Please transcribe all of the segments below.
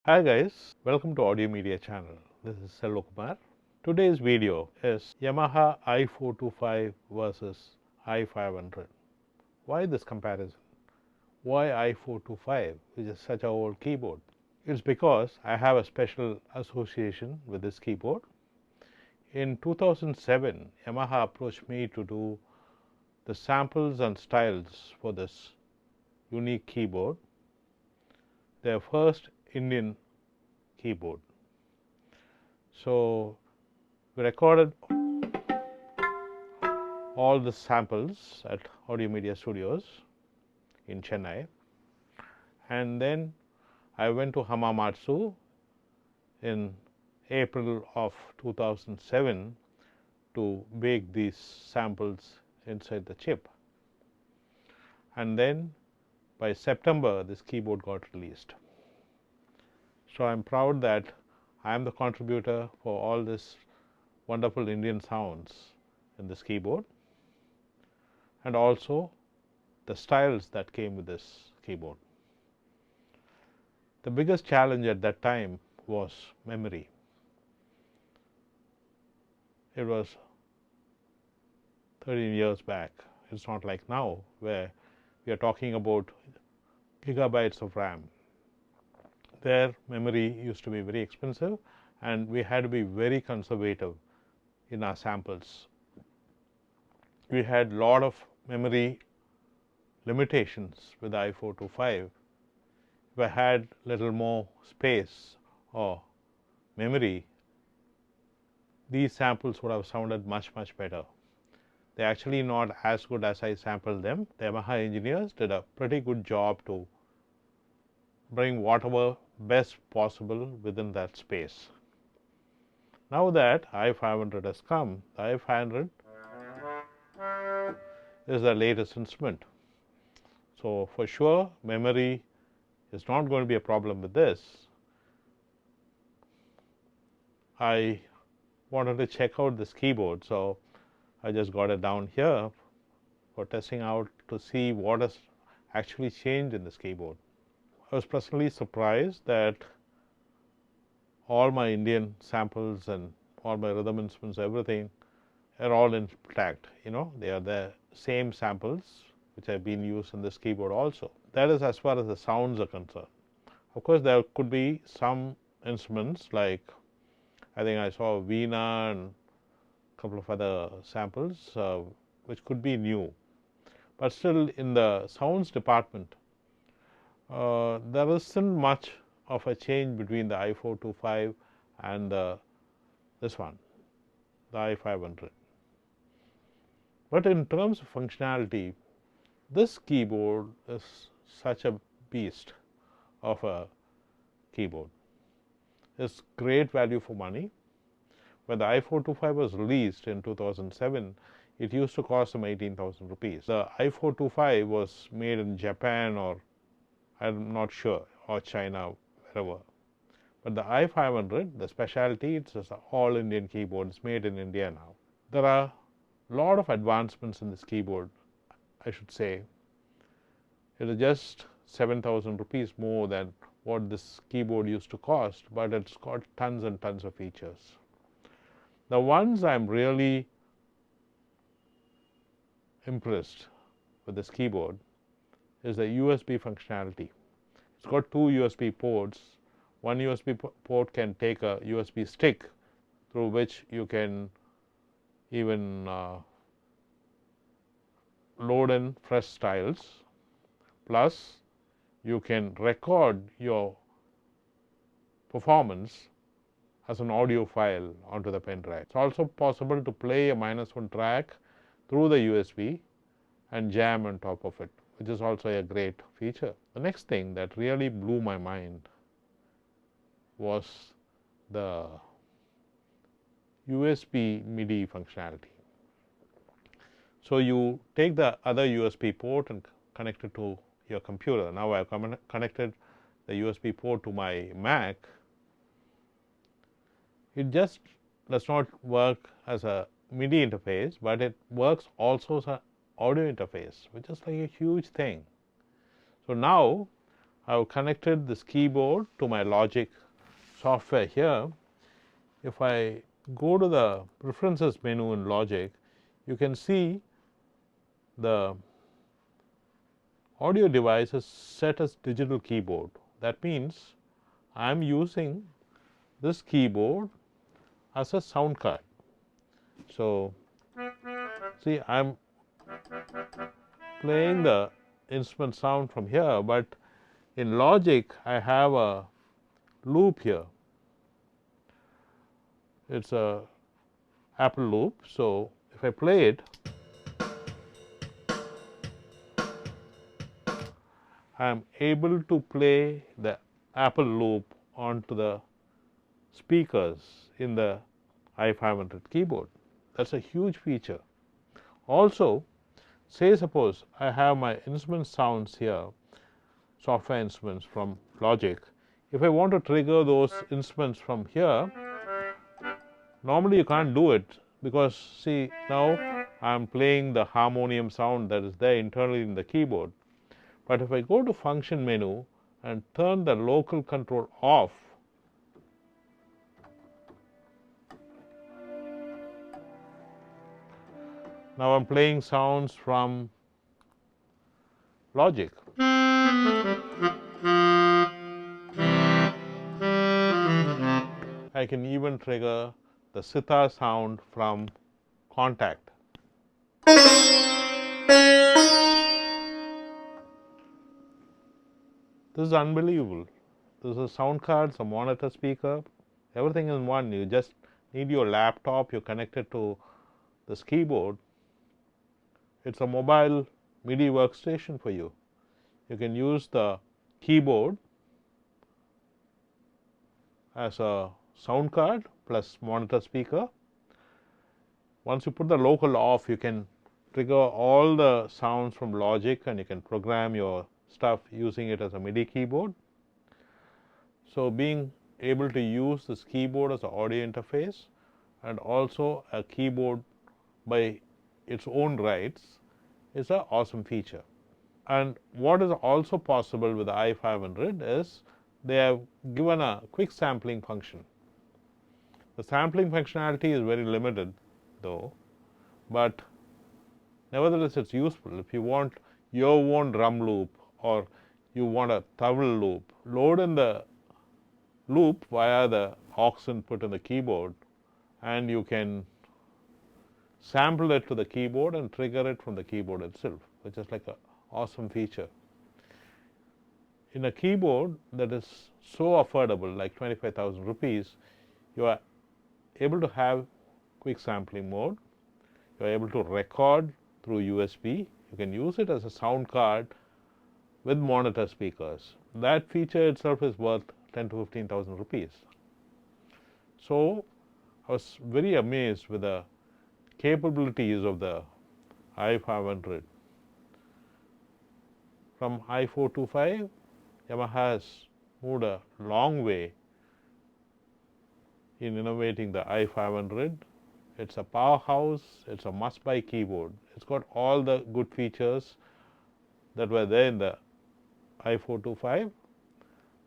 Hi guys, welcome to Audio Media channel. This is Selvakumar. Today's video is Yamaha I425 versus i500. Why this comparison? Why i425, which is such an old keyboard? It's because I have a special association with this keyboard. In 2007, Yamaha approached me to do the samples and styles for this unique keyboard, their first Indian keyboard. So we recorded all the samples at Audio Media Studios in Chennai, and then I went to Hamamatsu in April of 2007 to bake these samples inside the chip, and then by September this keyboard got released. So I'm proud that I am the contributor for all this wonderful Indian sounds in this keyboard, and also the styles that came with this keyboard. The biggest challenge at that time was memory. It was 13 years back. It's not like now where we are talking about gigabytes of RAM. Their memory used to be very expensive, and we had to be very conservative in our samples. We had a lot of memory limitations with the i425. If I had little more space or memory, these samples would have sounded much better. They're actually not as good as I sampled them. The Yamaha engineers did a pretty good job to bring whatever best possible within that space. Now that i500 has come, the i500 is the latest instrument. So for sure, memory is not going to be a problem with this. I wanted to check out this keyboard, so I just got it down here for testing out to see what has actually changed in this keyboard. I was personally surprised that all my Indian samples and all my rhythm instruments, everything are all intact. They are the same samples which have been used in this keyboard also. That is as far as the sounds are concerned. Of course, there could be some instruments like I think I saw Veena and a couple of other samples which could be new. But still, in the sounds department, there isn't much of a change between the i425 and this one, the i500. But in terms of functionality, this keyboard is such a beast of a keyboard. It's great value for money. When the i425 was released in 2007, it used to cost some 18,000 rupees. The i425 was made in Japan, or I'm not sure, or China, wherever. But the i500, the specialty, it's an all Indian keyboard. It's made in India now. There are a lot of advancements in this keyboard, I should say. It is just 7,000 rupees more than what this keyboard used to cost, but it's got tons and tons of features. The ones I'm really impressed with this keyboard is the USB functionality. It's got two USB ports. One USB port can take a USB stick through which you can even load in fresh styles, plus you can record your performance as an audio file onto the pen drive. It's also possible to play a -1 track through the USB and jam on top of it, which is also a great feature. The next thing that really blew my mind was the USB Midi functionality. So you take the other USB port and connect it to your computer. Now I've connected the USB port to my Mac. It just does not work as a MIDI interface, but it works also as an audio interface, which is like a huge thing. So now I've connected this keyboard to my Logic software here. If I go to the Preferences menu in Logic, you can see the audio device is set as digital keyboard. That means I am using this keyboard as a sound card. So, see, I am playing the instrument sound from here, but in Logic I have a loop here. It's a Apple loop. So, if I play it, I am able to play the Apple loop onto the speakers in the i500 keyboard. That's a huge feature. Also, say suppose I have my instrument sounds here, software instruments from Logic. If I want to trigger those instruments from here, normally you can't do it because see, now I'm playing the harmonium sound that is there internally in the keyboard. But if I go to function menu and turn the local control off, now I'm playing sounds from Logic. I can even trigger the sitar sound from Contact. This is unbelievable. This is a sound card, a monitor speaker, everything in one. You just need your laptop, you connect it to this keyboard. It's a mobile MIDI workstation for you. You can use the keyboard as a sound card plus monitor speaker. Once you put the local off, you can trigger all the sounds from Logic and you can program your stuff using it as a MIDI keyboard. So, being able to use this keyboard as an audio interface and also a keyboard by its own rights is an awesome feature. And what is also possible with the i500 is they have given a quick sampling function. The sampling functionality is very limited though, but nevertheless it's useful. If you want your own drum loop or you want a tabla loop, load in the loop via the aux input in the keyboard and you can sample it to the keyboard and trigger it from the keyboard itself, which is like an awesome feature. In a keyboard that is so affordable, like 25,000 rupees, you are able to have quick sampling mode. You are able to record through USB. You can use it as a sound card with monitor speakers. That feature itself is worth 10 to 15,000 rupees. So, I was very amazed with the capabilities of the i500. From i425, Yamaha has moved a long way in innovating the i500. It's a powerhouse, it's a must-buy keyboard. It's got all the good features that were there in the i425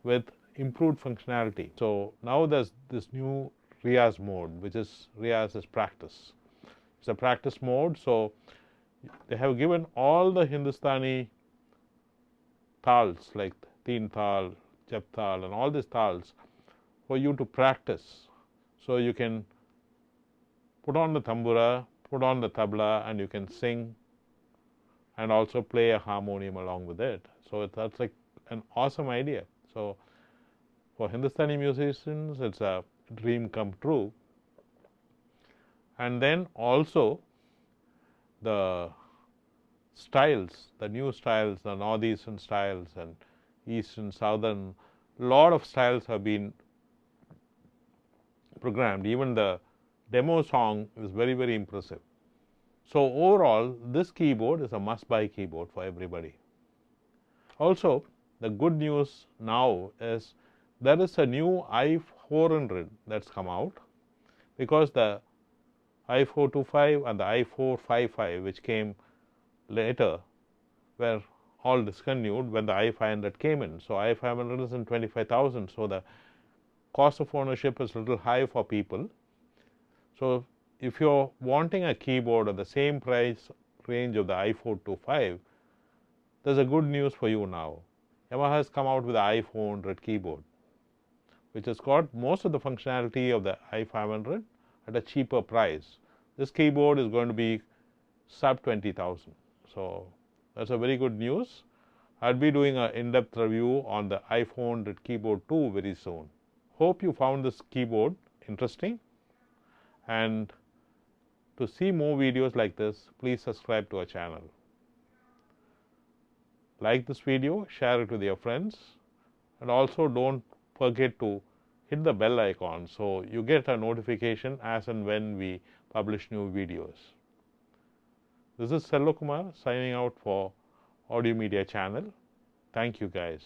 with improved functionality. So now there's this new Riyaz mode, which is Riyaz is practice. It's a practice mode, so they have given all the Hindustani tals like Teen Tal, Jap Tal and all these tals for you to practice. So you can put on the tambura, put on the tabla and you can sing and also play a harmonium along with it. So that's like an awesome idea. So for Hindustani musicians, it's a dream come true. And then also the styles, the new styles, the northeastern styles and eastern, southern, lot of styles have been programmed. Even the demo song is very, very impressive. So overall, this keyboard is a must-buy keyboard for everybody. Also, the good news now is there is a new i400 that's come out because the i425 and the i455, which came later, were all discontinued when the i500 came in. So i500 is in 25,000. So the cost of ownership is a little high for people. So if you're wanting a keyboard at the same price range of the i425, there's a good news for you now. Yamaha has come out with the i400 keyboard, which has got most of the functionality of the i500 at a cheaper price. This keyboard is going to be sub 20,000. So that's a very good news. I'll be doing an in-depth review on the i400 keyboard too very soon. Hope you found this keyboard interesting, and to see more videos like this, please subscribe to our channel. Like this video, share it with your friends, and also don't forget to hit the bell icon so you get a notification as and when we publish new videos. This is Selvakumar signing out for Audio Media channel. Thank you guys.